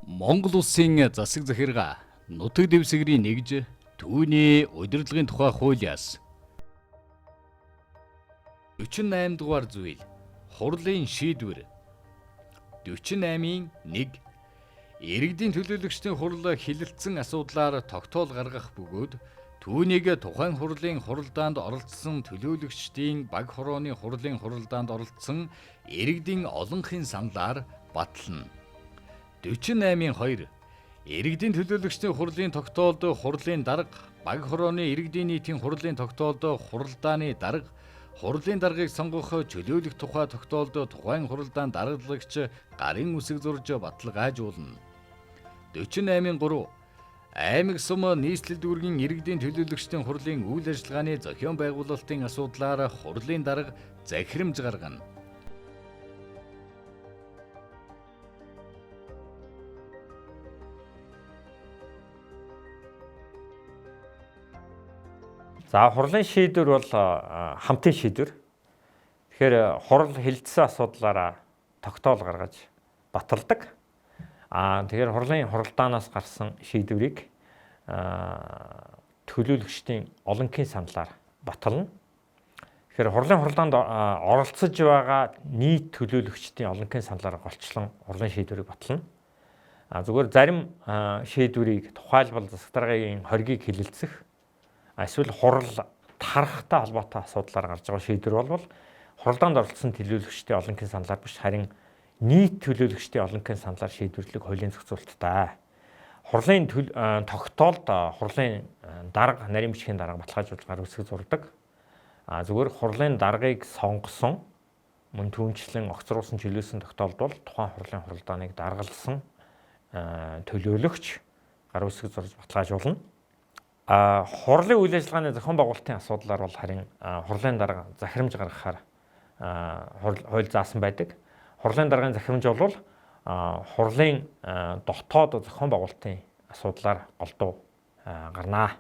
Монгол улсын засаг захиргаа нутаг дэвсгэрийн нэгж түүний удирдлагын тухай хуулиас 48 дугаар зүйл хурлын шийдвэр 48-ийн 1 иргэдийн төлөөлөгчдийн хурал хилэлцсэн асуудлаар тогтоол гаргах бөгөөд түүнийг тухайн хурлын хуралдаанд оролцсон төлөөлөгчдийн баг хорооны хурлын хуралдаанд оролцсон иргэдийн олонхын саналаар батлана. 48-ийн 2 иргэдийн төлөөлөгчдийн хурлын тогтоолд хурлын дарга баг хорооны иргэдийн нийтийн хурлын тогтоолд хуралдааны дарга хурлын даргыг сонгох чөлөөлөх тухай тогтоолд тухайн хуралдаан даргалагч гарын үсэг зурж баталгаажуулна. 48-ийн 3 аймаг сум нийслэл дүүргийн иргэдийн төлөөлөгчдийн хурлын үйл ажиллагааны зохион байгуулалтын асуудлаар хурлын дарга захирамж гаргана. За хурлын шийдвэр бол хамтын шийдвэр. Тэгэхээр хурал хилцсэн асуудлаараа тогтоол гаргаж баталдаг. Тэгэхээр хурлын хуралдаанаас гарсан шийдвэрийг төлөөлөгчдийн олонхын саналаар батална. Тэгэхээр хурлын хуралдаанд оролцож байгаа нийт төлөөлөгчдийн олонхын саналаар голчлон хурлын шийдвэрийг батална. Зүгээр зарим шийдвэрийг тухайлбал засаг даргын хоргийг хилэлцэх эсвэл хурал тарахтай холбоотой асуудлаар гарч байгаа шийдвэр бол хуралдаанд оролцсон төлөөлөгчдийн олонхын саналаар биш харин нийт төлөөлөгчдийн олонхын саналаар шийдвэрлэх хуулийн зохицуулттай. Хурлын тогтоолд хурлын дарга, нарийн бичгийн дарга баталгаажуулж гар үсэг зурдаг. Зүгээр хурлын даргыг сонгосон мөн түүнчлэн огцруулсан чөлөөсөн тогтоолд бол тухайн хурлын хуралдааныг даргалсан төлөөлөгч гар үсэг зурж баталгаажуулна. Хурлын үйл ажиллагааны зохион байгуулалтын асуудлаар бол харин хурлын дарга захирамж гаргахаар хууль заасан байдаг. Хурлын даргын захирамж бол хурлын дотоод зохион байгуулалтын асуудлаар голдуу гарнаа.